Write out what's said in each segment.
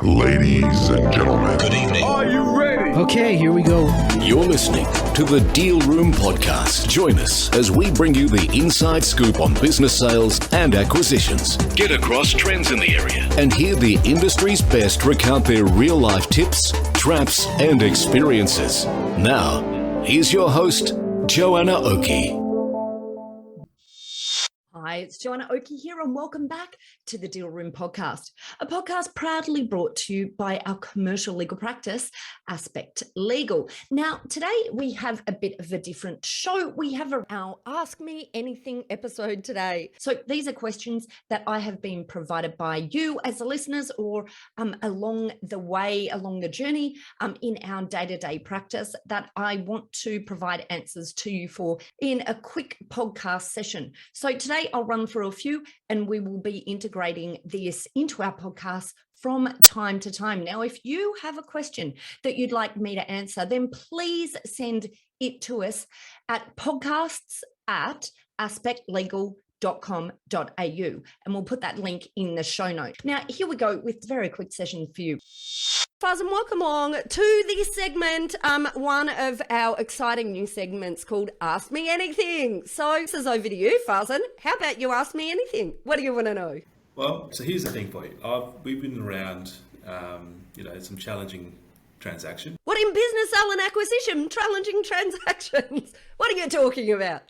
Ladies and gentlemen, Good evening. are you ready? Okay, here we go. You're listening to the Deal Room Podcast. Join us as we bring you the inside scoop on business sales and acquisitions. Get across trends in the area and hear the industry's best recount their real-life tips, traps, and experiences. Now, here's your host, Joanna Oakey. Hi, it's Joanna Oakey here, and welcome back to the Deal Room Podcast, a podcast proudly brought to you by our commercial legal practice, Aspect Legal. Now, today we have a bit of a different show. We have our Ask Me Anything episode today. So these are questions that I have been provided by you as the listeners or along the journey in our day-to-day practice that I want to provide answers to you for in a quick podcast session. So today I'll run through a few and we will be integrating this into our podcast from time to time. Now, if you have a question that you'd like me to answer, then please send it to us at podcasts@aspectlegal.com.au, and we'll put that link in the show note. Now, here we go with a very quick session for you. Farzin, welcome along to this segment, one of our exciting new segments called Ask Me Anything. So this is over to you, Farzin. How about you ask me anything? What do you want to know? Well, so here's the thing for you. We've been around, some challenging transactions. What in business, sale and acquisition? Challenging transactions. What are you talking about?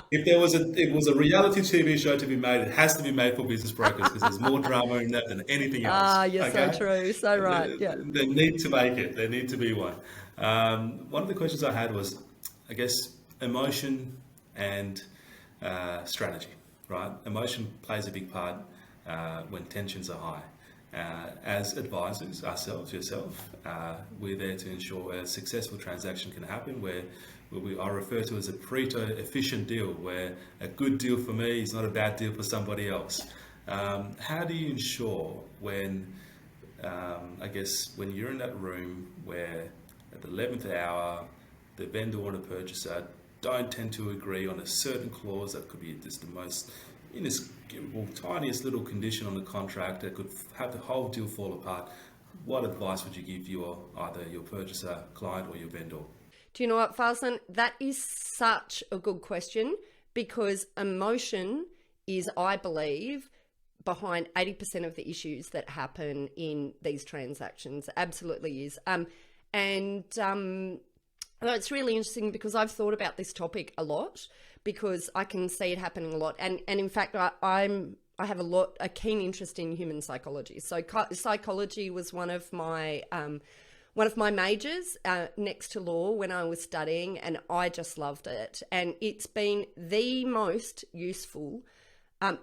If there was a reality TV show to be made, it has to be made for business brokers because there's more drama in that than anything else. Ah, you're so true, so right. They need to make it. There need to be one. One of the questions I had was, I guess, emotion and strategy, right? Emotion plays a big part when tensions are high. As advisors, ourselves, yourself, we're there to ensure a successful transaction can happen where I refer to as a Pareto efficient deal, where a good deal for me is not a bad deal for somebody else. How do you ensure when you're in that room where at the 11th hour, the vendor or the purchaser don't tend to agree on a certain clause that could be just the most inescapable, tiniest little condition on the contract that could have the whole deal fall apart? What advice would you give either your purchaser, client, or your vendor? Do you know what, Farzin? That is such a good question because emotion is, I believe, behind 80% of the issues that happen in these transactions. Absolutely is. It's really interesting because I've thought about this topic a lot because I can see it happening a lot. And in fact, I have a keen interest in human psychology. So psychology was one of my majors next to law when I was studying, and I just loved it. And it's been the most useful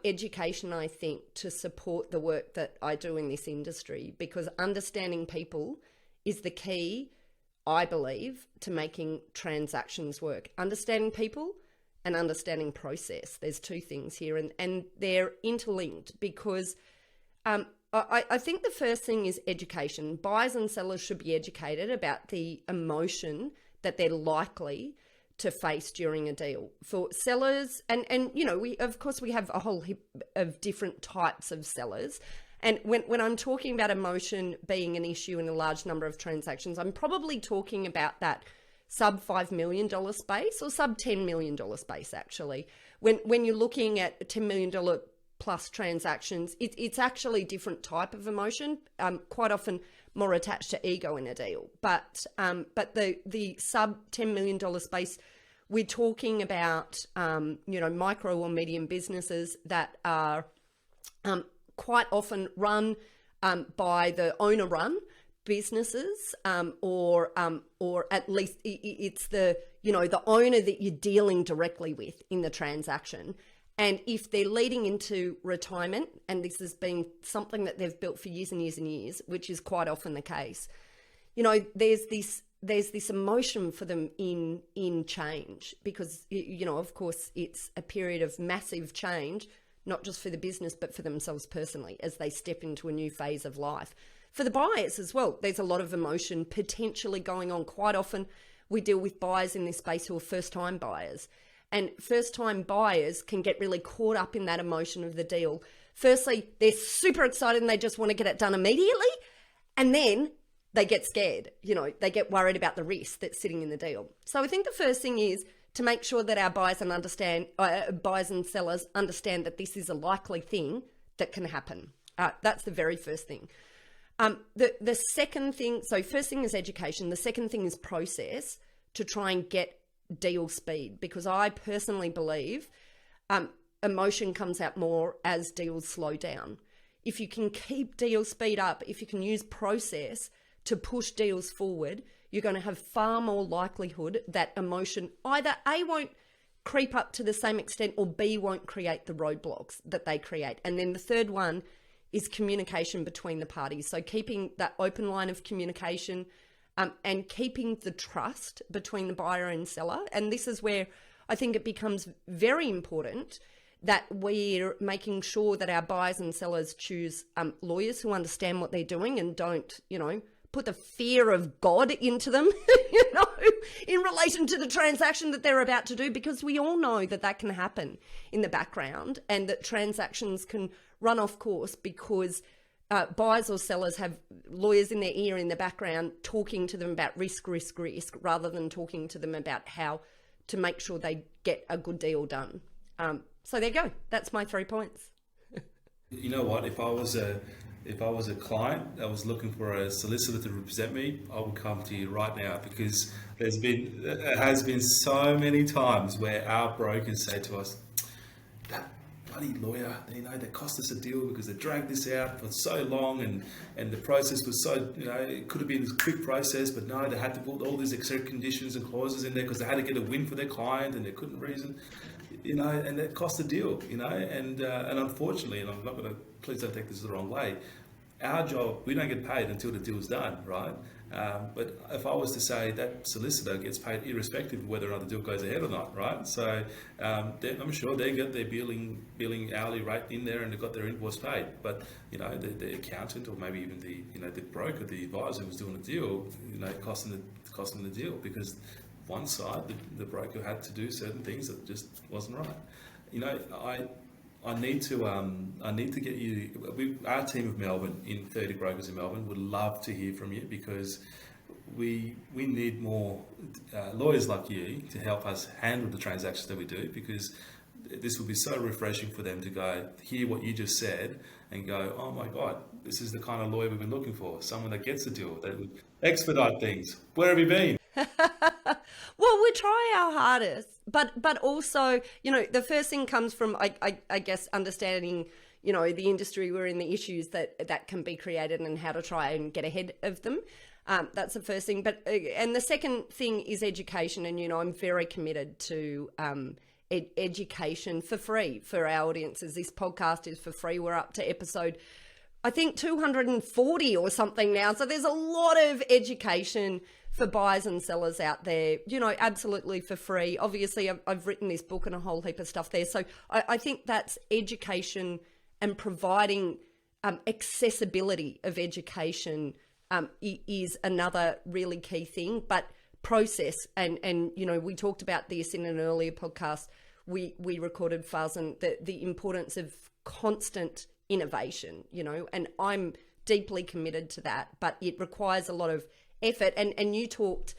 education, I think, to support the work that I do in this industry, because understanding people is the key, I believe, to making transactions work. Understanding people and understanding process. There's two things here, and they're interlinked because I think the first thing is education. Buyers and sellers should be educated about the emotion that they're likely to face during a deal. For sellers, and we have a whole heap of different types of sellers. And when I'm talking about emotion being an issue in a large number of transactions, I'm probably talking about that sub $5 million space or sub $10 million space, actually. When you're looking at $10 million plus transactions, it's actually a different type of emotion, quite often more attached to ego in a deal. But the sub $10 million space, we're talking about micro or medium businesses that are quite often run by the owner-run businesses, or at least it's the owner that you're dealing directly with in the transaction. And if they're leading into retirement, and this has been something that they've built for years and years and years, which is quite often the case, there's this emotion for them in change because, of course, it's a period of massive change, not just for the business, but for themselves personally as they step into a new phase of life. For the buyers as well, there's a lot of emotion potentially going on. Quite often we deal with buyers in this space who are first-time buyers. And first-time buyers can get really caught up in that emotion of the deal firstly, they're super excited and they just want to get it done immediately. And then they get scared, they get worried about the risk that's sitting in the deal. So I think the first thing is to make sure that our buyers and sellers understand that this is a likely thing that can happen. That's the very first thing. The second thing, so first thing is education. The second thing is process to try and get deal speed, because I personally believe emotion comes out more as deals slow down. If you can keep deal speed up, if you can use process to push deals forward, you're going to have far more likelihood that emotion either A, won't creep up to the same extent, or B, won't create the roadblocks that they create. And then the third one is communication between the parties. So keeping that open line of communication and keeping the trust between the buyer and seller. And this is where I think it becomes very important that we're making sure that our buyers and sellers choose lawyers who understand what they're doing and don't, put the fear of God into them, in relation to the transaction that they're about to do, because we all know that that can happen in the background and that transactions can run off course because buyers or sellers have lawyers in their ear in the background talking to them about risk, rather than talking to them about how to make sure they get a good deal done. So there you go. That's my 3 points. You know what? If I was a client that was looking for a solicitor to represent me, I would come to you right now, because there has been so many times where our brokers say to us, that bloody lawyer, they cost us a deal because they dragged this out for so long, and the process was so, it could have been a quick process, but no, they had to put all these extra conditions and clauses in there because they had to get a win for their client and they couldn't reason. And that cost a deal, and unfortunately, and I'm not going to, please don't take this the wrong way, our job, we don't get paid until the deal's done, right? But if I was to say that solicitor gets paid irrespective of whether or not the deal goes ahead or not, right? So I'm sure they get their billing hourly rate in there and they've got their invoice paid. But the accountant, or maybe even the broker, the advisor who's doing the deal, costing the deal, because one side, the broker had to do certain things that just wasn't right. I need to get you. Our team of Melbourne, in 30 brokers in Melbourne, would love to hear from you, because we need more lawyers like you to help us handle the transactions that we do, because this would be so refreshing for them to hear what you just said and go, oh my God, this is the kind of lawyer we've been looking for, someone that gets the deal, that would expedite things. Where have you been? Well, we try our hardest, but also, the first thing comes from, I guess, understanding, the industry we're in, the issues that can be created and how to try and get ahead of them. That's the first thing. And the second thing is education. And, I'm very committed to education for free for our audiences. This podcast is for free. We're up to episode, I think, 240 or something now. So there's a lot of education for buyers and sellers out there, absolutely for free. Obviously, I've written this book and a whole heap of stuff there. So I think that's education and providing accessibility of education is another really key thing. But process, and we talked about this in an earlier podcast we recorded, Farzin, the importance of constant innovation, and I'm deeply committed to that, but it requires a lot of effort. And you talked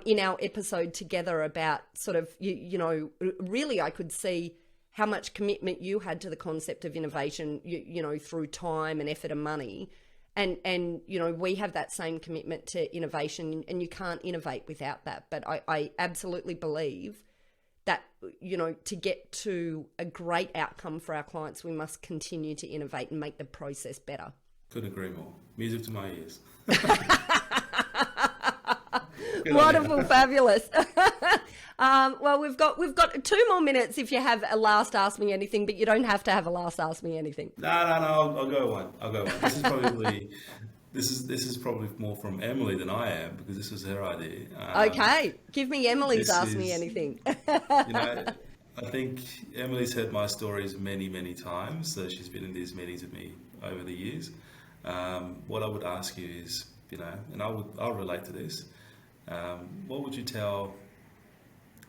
in our episode together about sort of, really I could see how much commitment you had to the concept of innovation, through time and effort and money. And we have that same commitment to innovation, and you can't innovate without that. But I absolutely believe that, to get to a great outcome for our clients, we must continue to innovate and make the process better. Couldn't agree more. Music to my ears. Wonderful, fabulous. Well, we've got 2 more minutes if you have a last Ask Me Anything, but you don't have to have a last Ask Me Anything. No, I'll go one. This is probably more from Emily than I am, because this was her idea. Okay, give me Emily's Ask Me Anything. I think Emily's heard my stories many, many times. So she's been in these meetings with me over the years. What I would ask you is, and I'll relate to this. What would you tell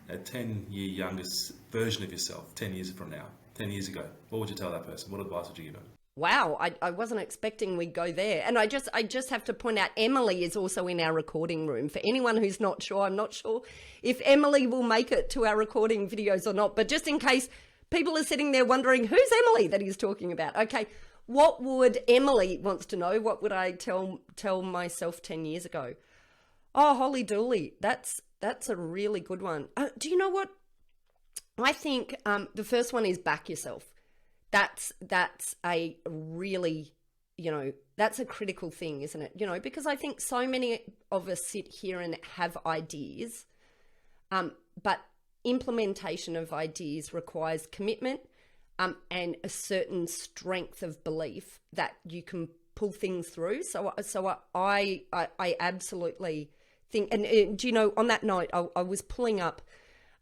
a 10-year youngest version of yourself 10 years from now? 10 years ago, what would you tell that person? What advice would you give them? Wow, I wasn't expecting we'd go there. And I just have to point out, Emily is also in our recording room. For anyone who's not sure, I'm not sure if Emily will make it to our recording videos or not, but just in case people are sitting there wondering, who's Emily that he's talking about? Okay, what would Emily wants to know? What would I tell myself 10 years ago? Oh, holy dooly, that's a really good one. Do you know what? I think the first one is back yourself. That's a really, that's a critical thing, isn't it? Because I think so many of us sit here and have ideas, but implementation of ideas requires commitment and a certain strength of belief that you can pull things through. So I absolutely think, and on that note, I was pulling up.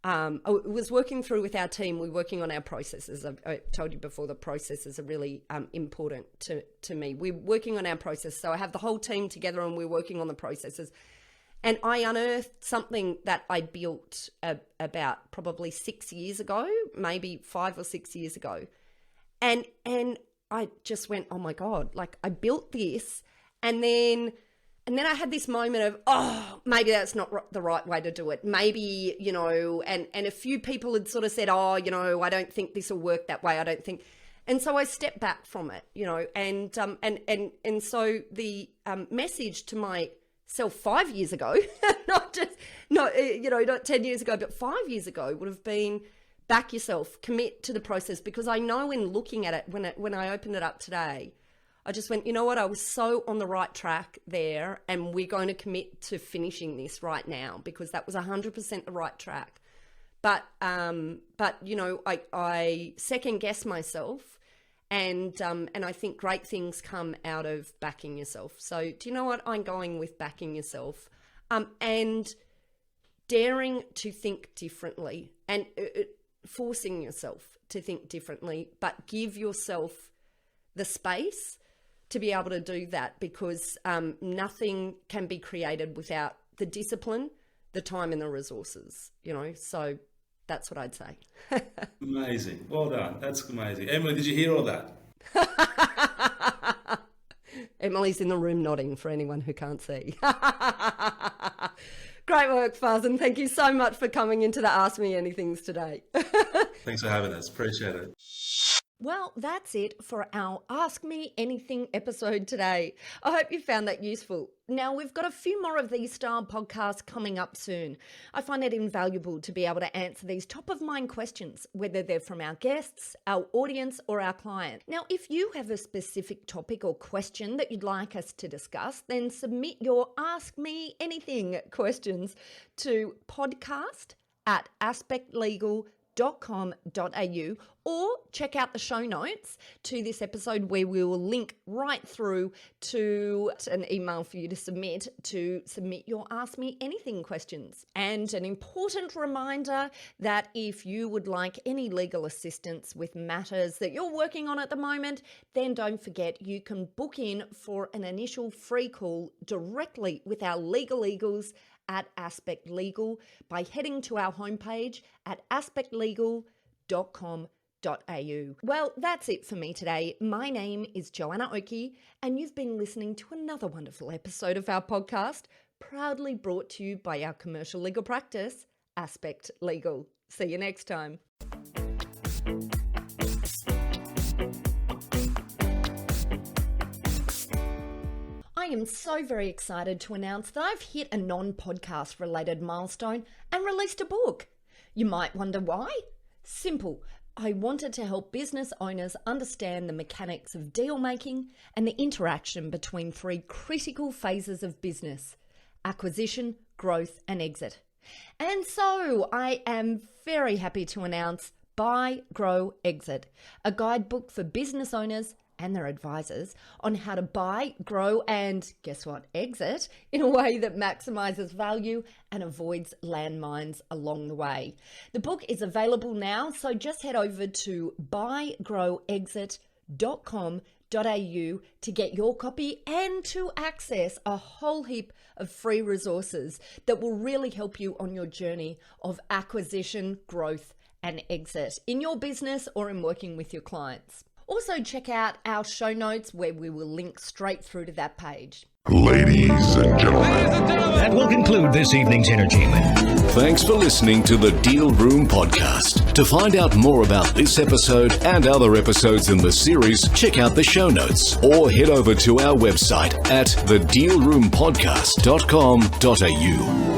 I was working through with our team. We're working on our processes. I told you before, the processes are really important to me. We're working on our process. So I have the whole team together and we're working on the processes. And I unearthed something that I built about probably 6 years ago, maybe 5 or 6 years ago. And I just went, oh my God, like I built this. And then I had this moment of, oh, maybe that's not the right way to do it. Maybe, and a few people had sort of said, oh, I don't think this will work that way. I don't think. And so I stepped back from it, and so the message to myself 5 years ago, not 10 years ago, but 5 years ago would have been back yourself, commit to the process, because I know in looking at it, when I opened it up today, I just went, you know what, I was so on the right track there, and we're going to commit to finishing this right now, because that was 100% the right track. But I second guess myself, and I think great things come out of backing yourself. So do you know what? I'm going with backing yourself, and daring to think differently, and forcing yourself to think differently, but give yourself the space to be able to do that, because nothing can be created without the discipline, the time and the resources, so that's what I'd say. Amazing. Well done. That's amazing. Emily, did you hear all that? Emily's in the room nodding for anyone who can't see. Great work, Farzin. Thank you so much for coming into the Ask Me Anythings today. Thanks for having us. Appreciate it. Well, that's it for our Ask Me Anything episode today. I hope you found that useful. Now, we've got a few more of these style podcasts coming up soon. I find it invaluable to be able to answer these top-of-mind questions, whether they're from our guests, our audience, or our client. Now, if you have a specific topic or question that you'd like us to discuss, then submit your Ask Me Anything questions to podcast@aspectlegal.com.au, or check out the show notes to this episode, where we will link right through to an email for you to submit your Ask Me Anything questions. And an important reminder that if you would like any legal assistance with matters that you're working on at the moment, then don't forget you can book in for an initial free call directly with our legal eagles at Aspect Legal by heading to our homepage at aspectlegal.com.au. Well, that's it for me today. My name is Joanna Oakey, and you've been listening to another wonderful episode of our podcast, proudly brought to you by our commercial legal practice, Aspect Legal. See you next time. I am so very excited to announce that I've hit a non-podcast related milestone and released a book. You might wonder why? Simple. I wanted to help business owners understand the mechanics of deal making and the interaction between three critical phases of business: acquisition, growth, and exit. And so I am very happy to announce Buy, Grow, Exit, a guidebook for business owners and their advisors on how to buy, grow, and guess what? Exit in a way that maximizes value and avoids landmines along the way. The book is available now, so just head over to buygrowexit.com.au to get your copy and to access a whole heap of free resources that will really help you on your journey of acquisition, growth, an exit in your business or in working with your clients. Also, check out our show notes where we will link straight through to that page. Ladies and gentlemen. That will conclude this evening's entertainment. Thanks for listening to the Deal Room Podcast. To find out more about this episode and other episodes in the series, check out the show notes or head over to our website at thedealroompodcast.com.au.